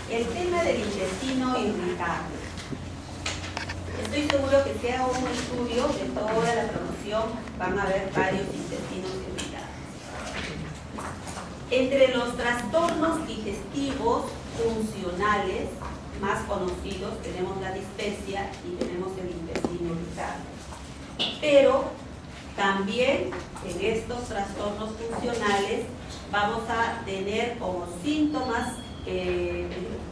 El tema del intestino irritable. Estoy seguro que si hago un estudio de toda la promoción van a haber varios intestinos irritables. Entre los trastornos digestivos funcionales más conocidos tenemos la dispepsia y tenemos el intestino irritable. Pero también en estos trastornos funcionales vamos a tener como síntomas,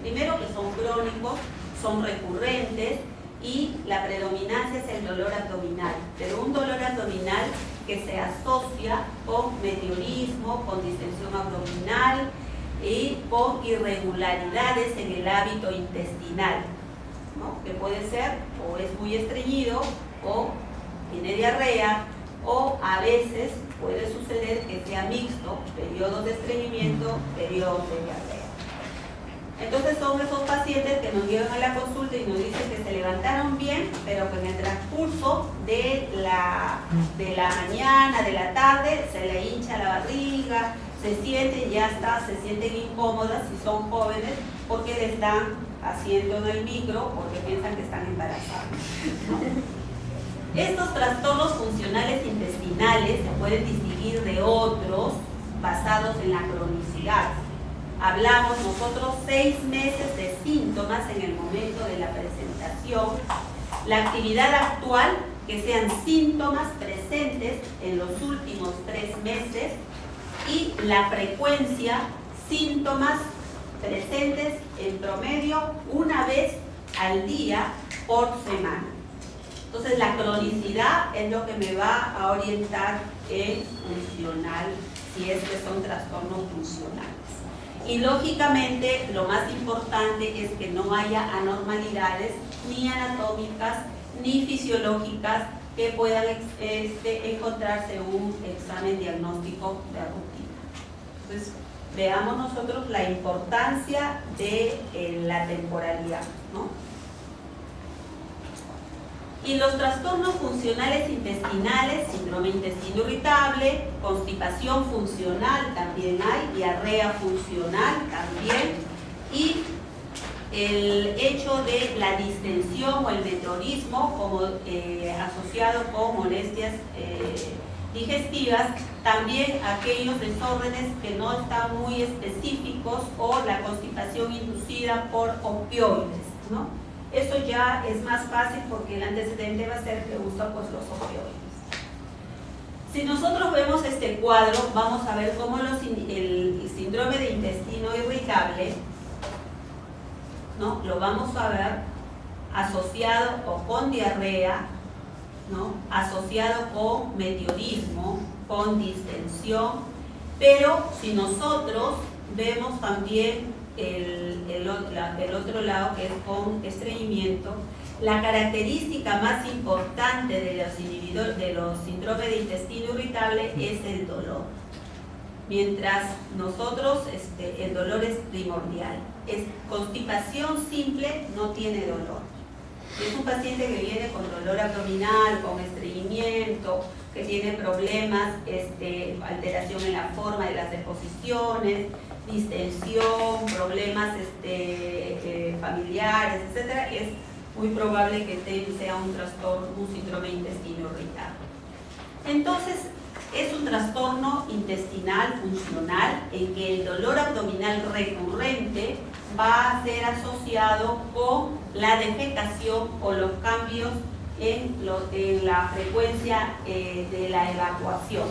primero que son crónicos, son recurrentes y la predominancia es el dolor abdominal, pero un dolor abdominal que se asocia con meteorismo, con distensión abdominal y con irregularidades en el hábito intestinal, ¿no? Que puede ser o es muy estreñido o tiene diarrea, o a veces puede suceder que sea mixto, periodos de estreñimiento, periodos de diarrea. Entonces son esos pacientes que nos llegan a la consulta y nos dicen que se levantaron bien, pero que en el transcurso de la mañana, de la tarde, se le hincha la barriga, se sienten incómodas si son jóvenes porque le están haciendo en el micro porque piensan que están embarazadas, ¿no? Estos trastornos funcionales intestinales se pueden distinguir de otros basados en la cronicidad. Hablamos nosotros 6 meses de síntomas en el momento de la presentación, la actividad actual, que sean síntomas presentes en los últimos 3 meses y la frecuencia, síntomas presentes en promedio una vez al día por semana. Entonces la cronicidad es lo que me va a orientar en funcional, si es que son trastornos funcionales. Y lógicamente lo más importante es que no haya anormalidades ni anatómicas ni fisiológicas que puedan encontrarse en un examen diagnóstico de rutina. Entonces veamos nosotros la importancia de la temporalidad, ¿no? Y los trastornos funcionales intestinales, síndrome intestino irritable, constipación funcional también hay, diarrea funcional también, y el hecho de la distensión o el meteorismo como asociado con molestias digestivas, también aquellos desórdenes que no están muy específicos o la constipación inducida por opioides, ¿no? Eso ya es más fácil porque el antecedente va a ser que usa pues los opioides. Si nosotros vemos este cuadro, vamos a ver cómo el síndrome de intestino irritable, ¿no? Lo vamos a ver asociado o con diarrea, ¿no? Asociado con meteorismo, con distensión, pero si nosotros vemos también el otro lado que es con estreñimiento, la característica más importante de los síndromes de intestino irritable es el dolor. Mientras nosotros, el dolor es primordial. Constipación simple no tiene dolor. Es un paciente que viene con dolor abdominal, con estreñimiento, que tiene problemas, alteración en la forma de las deposiciones, distensión, problemas familiares, etcétera, es muy probable que sea un trastorno, un síndrome de intestino irritable. Entonces, es un trastorno intestinal funcional en que el dolor abdominal recurrente va a ser asociado con la defecación o los cambios en la frecuencia de la evacuación.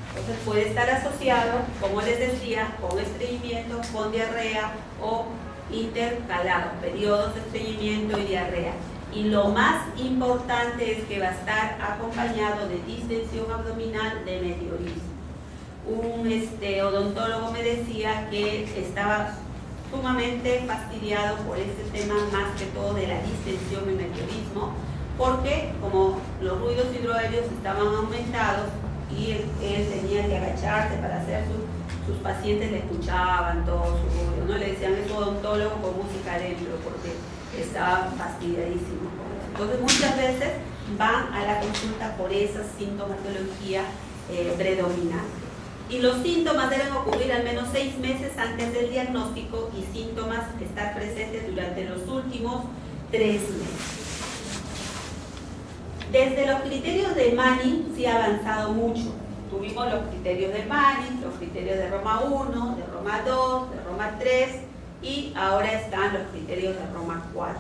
Entonces puede estar asociado, como les decía, con estreñimiento, con diarrea o intercalado, periodos de estreñimiento y diarrea. Y lo más importante es que va a estar acompañado de distensión abdominal, de meteorismo. Un odontólogo me decía que estaba sumamente fastidiado por este tema, más que todo de la distensión y meteorismo, porque como los ruidos hidroaéreos estaban aumentados y él tenía que agacharse para hacer sus pacientes le escuchaban todo su ruido, ¿no? Le decían es odontólogo con música adentro porque estaba fastidiadísimo. Entonces muchas veces van a la consulta por esa sintomatología predominante. Y los síntomas deben ocurrir al menos 6 meses antes del diagnóstico y síntomas estar presentes 3 meses. Desde los criterios de Manning sí ha avanzado mucho. Tuvimos los criterios de Manning, los criterios de Roma 1, de Roma 2, de Roma 3 y ahora están los criterios de Roma 4.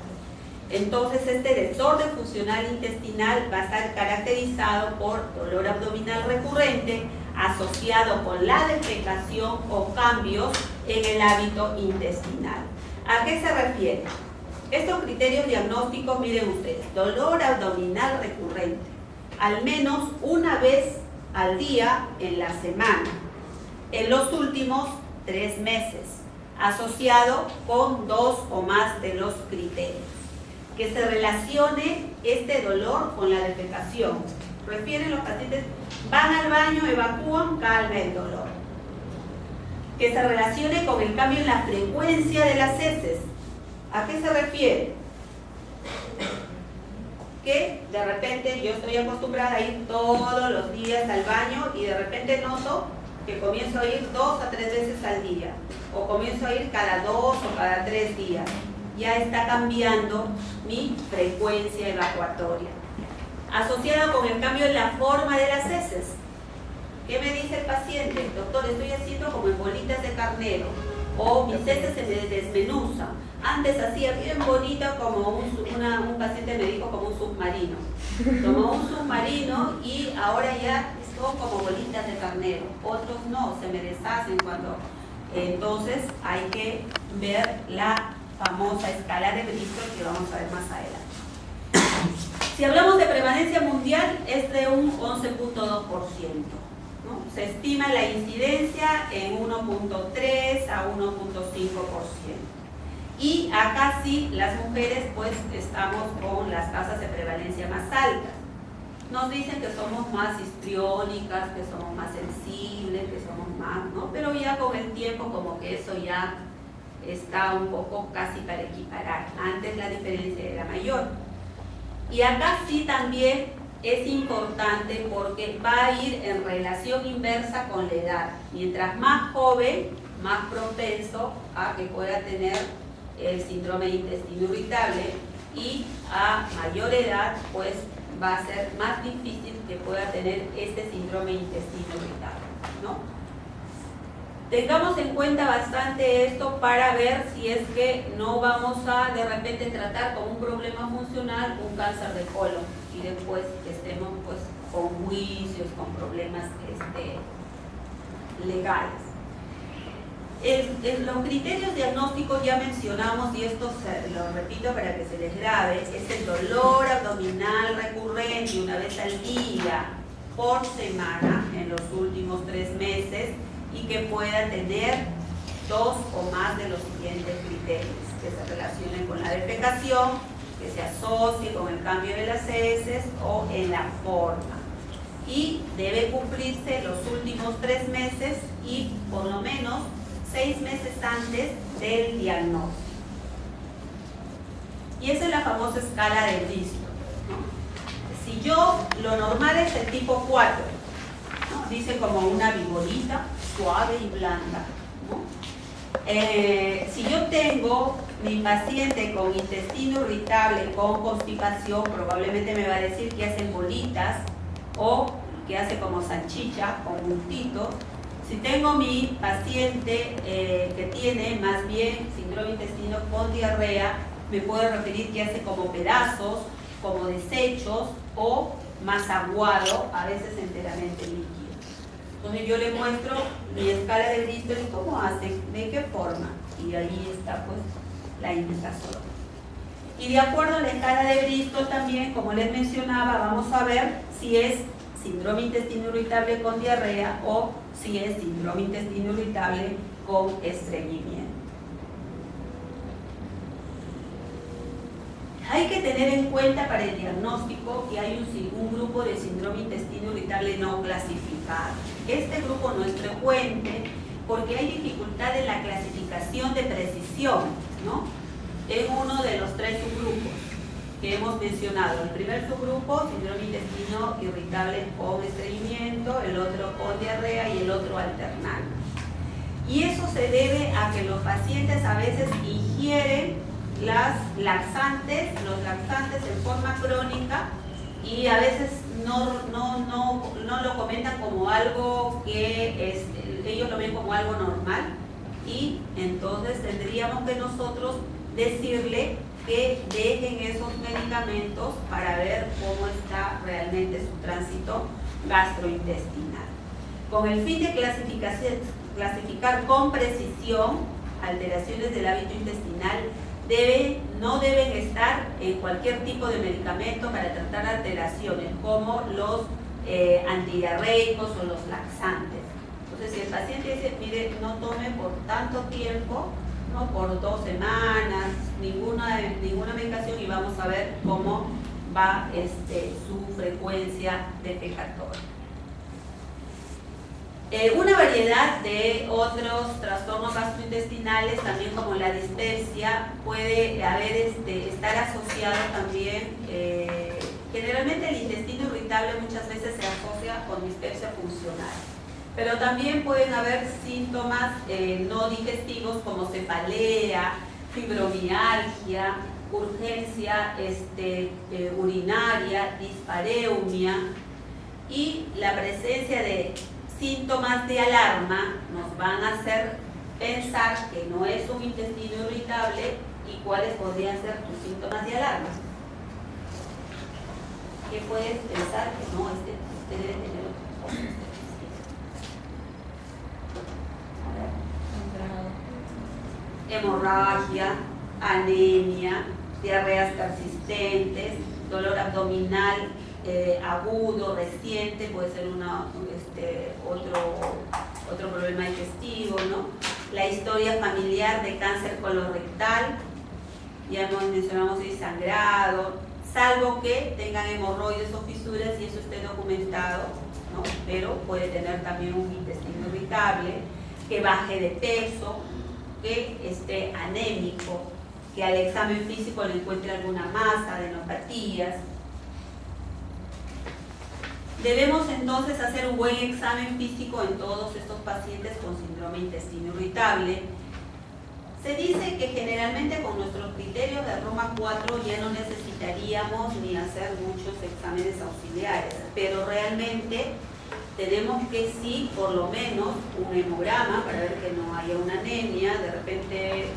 Entonces este desorden funcional intestinal va a estar caracterizado por dolor abdominal recurrente asociado con la defecación o cambios en el hábito intestinal. ¿A qué se refiere? Estos criterios diagnósticos, miren ustedes, dolor abdominal recurrente, al menos una vez al día en la semana, en los últimos 3 meses, asociado con 2 o más de los criterios. Que se relacione este dolor con la defecación. Refieren los pacientes, van al baño, evacúan, calma el dolor. Que se relacione con el cambio en la frecuencia de las heces. ¿A qué se refiere? Que de repente yo estoy acostumbrada a ir todos los días al baño y de repente noto que comienzo a ir 2 a 3 veces al día o comienzo a ir cada 2 o cada 3 días. Ya está cambiando mi frecuencia evacuatoria. Asociado con el cambio en la forma de las heces. ¿Qué me dice el paciente? Doctor, estoy haciendo como en bolitas de carnero o mis heces se me desmenuzan. Antes hacía bien bonita como un paciente me dijo como un submarino. Como un submarino y ahora ya son como bolitas de carnero. Otros no, se me deshacen cuando... Entonces hay que ver la famosa escala de Bristol que vamos a ver más adelante. Si hablamos de prevalencia mundial es de un 11.2%, ¿no? Se estima la incidencia en 1.3 a 1.5%. Y acá sí, las mujeres pues estamos con las tasas de prevalencia más altas. Nos dicen que somos más histriónicas, que somos más sensibles, que somos más, ¿no? Pero ya con el tiempo como que eso ya está un poco casi para equiparar. Antes la diferencia era mayor. Y acá sí también es importante porque va a ir en relación inversa con la edad. Mientras más joven, más propenso a que pueda tener el síndrome de intestino irritable y a mayor edad pues va a ser más difícil que pueda tener este síndrome de intestino irritable, ¿no? Tengamos en cuenta bastante esto para ver si es que no vamos a de repente tratar con un problema funcional un cáncer de colon y después estemos pues con juicios, con problemas legales. Los criterios diagnósticos ya mencionamos y esto lo repito para que se les grabe, es el dolor abdominal recurrente una vez al día por semana en los últimos 3 meses y que pueda tener 2 o más de los siguientes criterios, que se relacionen con la defecación, que se asocie con el cambio de las heces o en la forma. Y debe cumplirse los últimos 3 meses y por lo menos 6 meses antes del diagnóstico. Y esa es la famosa escala de Bristol, ¿no? Si yo, lo normal es el tipo 4, ¿no? Dice como una viborita, suave y blanda, ¿no? Si yo tengo mi paciente con intestino irritable, con constipación, probablemente me va a decir que hacen bolitas o que hace como salchicha con bultitos. Si tengo mi paciente que tiene más bien síndrome de intestino con diarrea, me puedo referir que hace como pedazos, como desechos o más aguado, a veces enteramente líquido. Entonces yo le muestro mi escala de Bristol y cómo hace, de qué forma, y ahí está pues la indicación. Y de acuerdo a la escala de Bristol también, como les mencionaba, vamos a ver si es síndrome intestino irritable con diarrea o si es síndrome intestino irritable con estreñimiento. Hay que tener en cuenta para el diagnóstico que hay un grupo de síndrome intestino irritable no clasificado. Este grupo no es frecuente porque hay dificultad en la clasificación de precisión, ¿no? En uno de los 3 subgrupos que hemos mencionado. El primer subgrupo, síndrome intestino irritable con estreñimiento, el otro con diarrea y el otro alternante. Y eso se debe a que los pacientes a veces ingieren las los laxantes en forma crónica, y a veces no lo comentan como algo que ellos lo ven como algo normal, y entonces tendríamos que nosotros decirle que dejen esos medicamentos para ver cómo está realmente su tránsito gastrointestinal. Con el fin de clasificar con precisión alteraciones del hábito intestinal, no deben estar en cualquier tipo de medicamento para tratar alteraciones como los antidiarreicos o los laxantes. Entonces, si el paciente dice, mire, no tome por tanto tiempo, no por 2 semanas, ninguna medicación, y vamos a ver cómo va su frecuencia defecatoria. Una variedad de otros trastornos gastrointestinales, también como la dispepsia, puede estar asociado también, generalmente el intestino irritable muchas veces se asocia con dispepsia funcional, pero también pueden haber síntomas no digestivos como cefalea, fibromialgia, urgencia urinaria, dispareumia, y la presencia de síntomas de alarma nos van a hacer pensar que no es un intestino irritable. ¿Y cuáles podrían ser tus síntomas de alarma? ¿Qué puedes pensar que no usted debe tener otras cosas? Hemorragia, anemia, diarreas persistentes, dolor abdominal agudo, reciente, puede ser otro problema digestivo, ¿no? La historia familiar de cáncer colorectal, ya mencionamos el sangrado, salvo que tengan hemorroides o fisuras y eso esté documentado, ¿no? Pero puede tener también un intestino irritable, que baje de peso, que esté anémico, que al examen físico le encuentre alguna masa, adenopatías. Debemos entonces hacer un buen examen físico en todos estos pacientes con síndrome intestino irritable. Se dice que generalmente con nuestros criterios de Roma 4 ya no necesitaríamos ni hacer muchos exámenes auxiliares, pero realmente tenemos que sí, por lo menos, un hemograma para ver que no haya una anemia. De repente,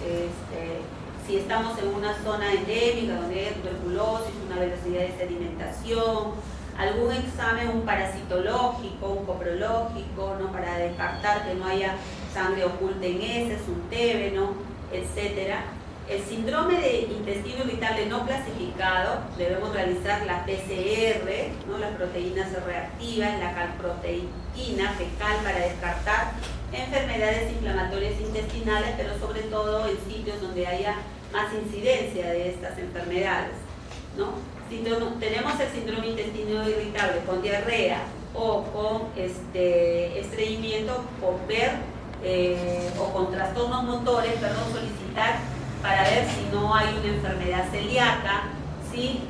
si estamos en una zona endémica donde hay tuberculosis, una velocidad de sedimentación, algún examen, un parasitológico, un coprológico, ¿no? Para descartar que no haya sangre oculta en heces, un tébeno, etc. El síndrome de intestino irritable no clasificado, debemos realizar la PCR, ¿no? Las proteínas reactivas, la calproteína fecal para descartar enfermedades inflamatorias intestinales, pero sobre todo en sitios donde haya más incidencia de estas enfermedades, ¿no? Tenemos el síndrome intestino irritable con diarrea o con estreñimiento, o con trastornos motores, solicitar para ver si no hay una enfermedad celíaca, si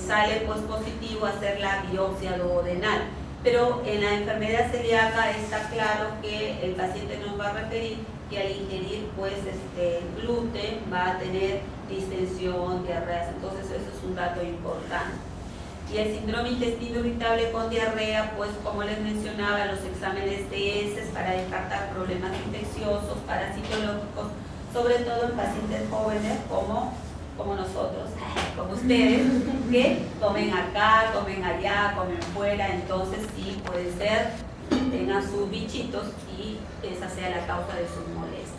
sale positivo hacer la biopsia duodenal. Pero en la enfermedad celíaca está claro que el paciente nos va a referir que al ingerir gluten va a tener distensión, diarreas, entonces eso es un dato importante. Y el síndrome intestino irritable con diarrea, pues como les mencionaba, los exámenes de heces para descartar problemas infecciosos, parasitológicos, sobre todo en pacientes jóvenes como nosotros, como ustedes, que comen acá, comen allá, comen fuera, entonces sí puede ser que tengan sus bichitos y esa sea la causa de sus molestias.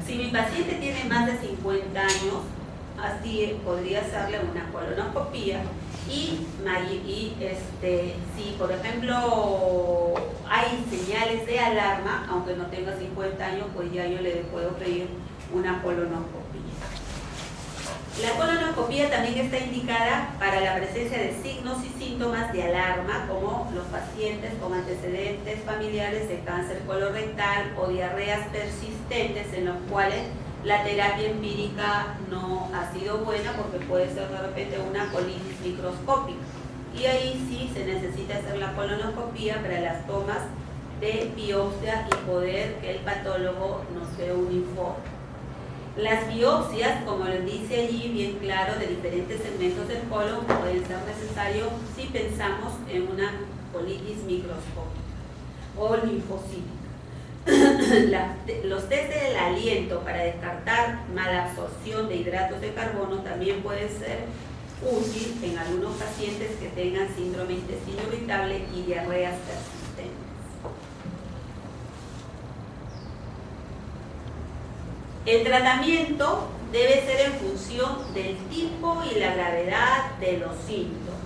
Si mi paciente tiene más de 50 años, así podría hacerle una colonoscopía y si por ejemplo hay señales de alarma, aunque no tenga 50 años, pues ya yo le puedo pedir una colonoscopía. La colonoscopía también está indicada para la presencia de signos y síntomas de alarma, como los pacientes con antecedentes familiares de cáncer colorectal o diarreas persistentes en los cuales la terapia empírica no ha sido buena porque puede ser de repente una colitis microscópica. Y ahí sí se necesita hacer la colonoscopía para las tomas de biopsia y poder que el patólogo nos dé un informe. Las biopsias, como les dice allí bien claro, de diferentes segmentos del colon pueden ser necesarios si pensamos en una colitis microscópica o linfocítica. Los test del aliento para descartar mala absorción de hidratos de carbono también puede ser útil en algunos pacientes que tengan síndrome intestino irritable y diarreas persistentes. El tratamiento debe ser en función del tipo y la gravedad de los síntomas.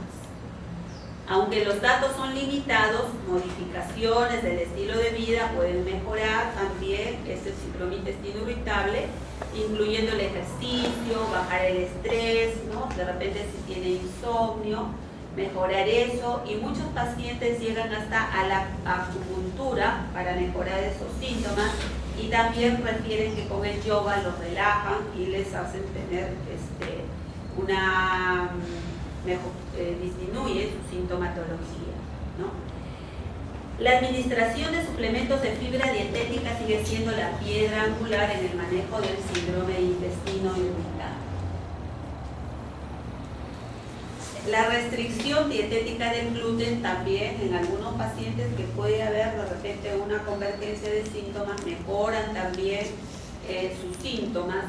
Aunque los datos son limitados, modificaciones del estilo de vida pueden mejorar también este síndrome intestino irritable, incluyendo el ejercicio, bajar el estrés, ¿no? De repente si tiene insomnio, mejorar eso, y muchos pacientes llegan hasta a la acupuntura para mejorar esos síntomas, y también refieren que con el yoga los relajan y les hacen tener una mejor, disminuye su sintomatología, ¿no? La administración de suplementos de fibra dietética sigue siendo la piedra angular en el manejo del síndrome de intestino irritable. La restricción dietética del gluten también en algunos pacientes que puede haber de repente una convergencia de síntomas, mejoran también sus síntomas.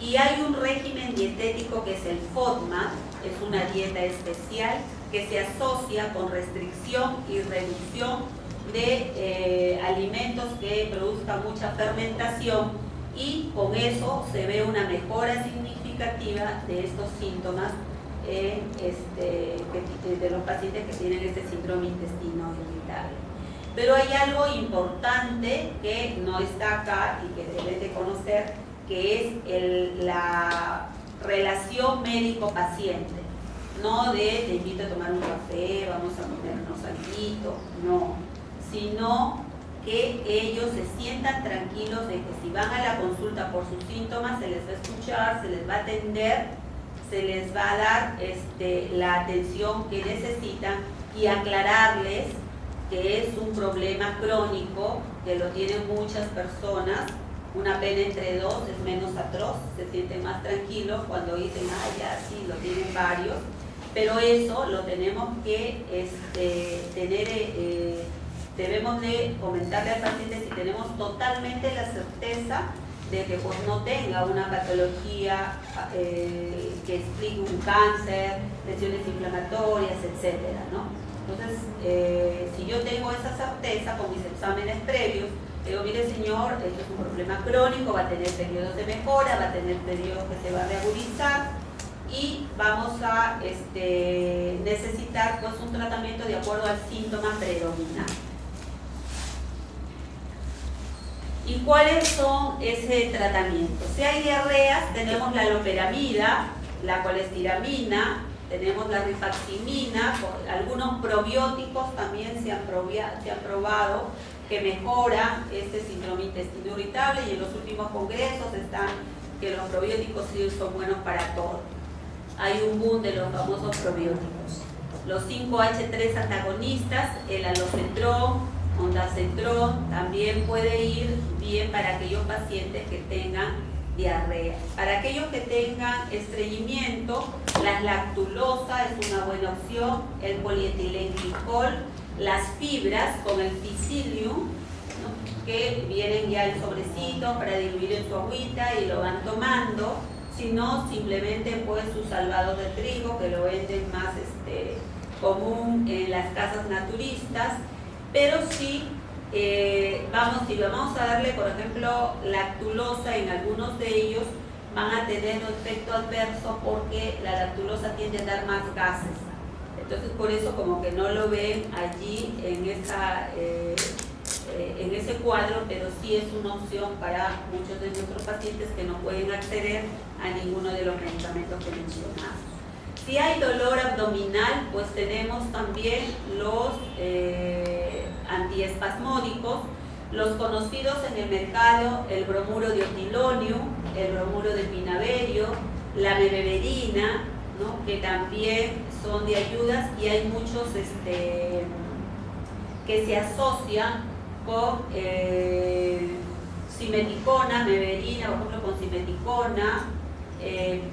Y hay un régimen dietético que es el FODMAP, es una dieta especial que se asocia con restricción y reducción de alimentos que produzcan mucha fermentación, y con eso se ve una mejora significativa de estos síntomas de los pacientes que tienen este síndrome intestino irritable. Pero hay algo importante que no está acá y que deben de conocer, que es la relación médico-paciente. No de te invito a tomar un café, vamos a comernos algo, no, sino que ellos se sientan tranquilos de que si van a la consulta por sus síntomas se les va a escuchar, se les va a atender, se les va a dar la atención que necesitan y aclararles que es un problema crónico, que lo tienen muchas personas. Una pena entre dos es menos atroz, se sienten más tranquilos cuando dicen, ya sí, lo tienen varios, pero eso lo tenemos que tener, debemos de comentarle al paciente si tenemos totalmente la certeza de que pues no tenga una patología que explique un cáncer, lesiones inflamatorias, etcétera, ¿no? Entonces, si yo tengo esa certeza con mis exámenes previos, digo, mire señor, esto es un problema crónico, va a tener periodos de mejora, va a tener periodos que se va a reagudizar y vamos a necesitar pues un tratamiento de acuerdo al síntoma predominante. ¿Y cuáles son ese tratamiento? Si hay diarreas, tenemos la loperamida, la colestiramina, tenemos la rifaximina, algunos probióticos también se han probado que mejoran este síndrome intestino irritable, y en los últimos congresos están que los probióticos sí son buenos para todo. Hay un boom de los famosos probióticos. Los 5H3 antagonistas, el alocetrón, ondansetrón, también puede ir bien para aquellos pacientes que tengan diarrea. Para aquellos que tengan estreñimiento, la lactulosa es una buena opción, el polietilenglicol, las fibras con el psyllium, ¿no? Que vienen ya en sobrecitos para diluir en su agüita y lo van tomando. Si no, simplemente pues su salvado de trigo, que lo venden más común en las casas naturistas. Pero sí, si vamos a darle, por ejemplo, lactulosa, en algunos de ellos van a tener un efecto adverso porque la lactulosa tiende a dar más gases. Entonces, por eso como que no lo ven allí en ese cuadro, pero sí es una opción para muchos de nuestros pacientes que no pueden acceder a ninguno de los medicamentos que mencionamos. Si hay dolor abdominal, pues tenemos también los antiespasmódicos, los conocidos en el mercado, el bromuro de otilonio, el bromuro de pinaverio, la mebeverina, ¿no? Que también son de ayudas, y hay muchos que se asocian con simeticona, meverina, por ejemplo con simeticona,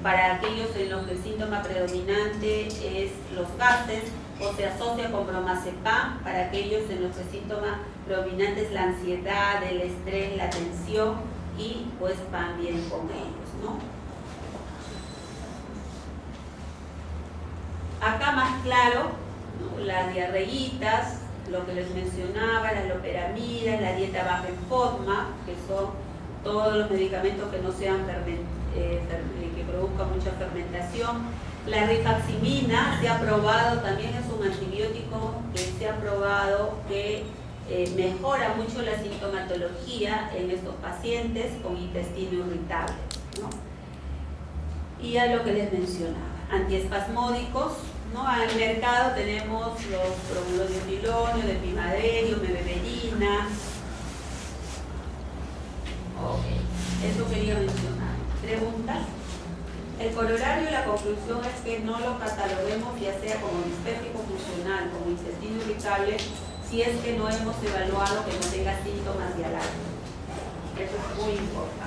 para aquellos en los que el síntoma predominante es los gases, o se asocia con bromazepam para aquellos en los que el síntoma predominante es la ansiedad, el estrés, la tensión, y pues van bien con ellos, ¿no? Acá más claro, ¿no? Las diarreitas, lo que les mencionaba, las loperamidas, la dieta baja en FODMAP, que son todos los medicamentos que no sean que produzcan mucha fermentación. La rifaximina se ha probado, también es un antibiótico que se ha probado que mejora mucho la sintomatología en estos pacientes con intestino irritable, ¿no? Y a lo que les mencionaba, antiespasmódicos, ¿no? Al mercado tenemos los bromuro de pimaderio, mebeverina. Eso quería mencionar. ¿Preguntas? El corolario y la conclusión es que no lo cataloguemos ya sea como dispéptico funcional, como intestino irritable, si es que no hemos evaluado que no tenga síntomas de alarma. Eso es muy importante.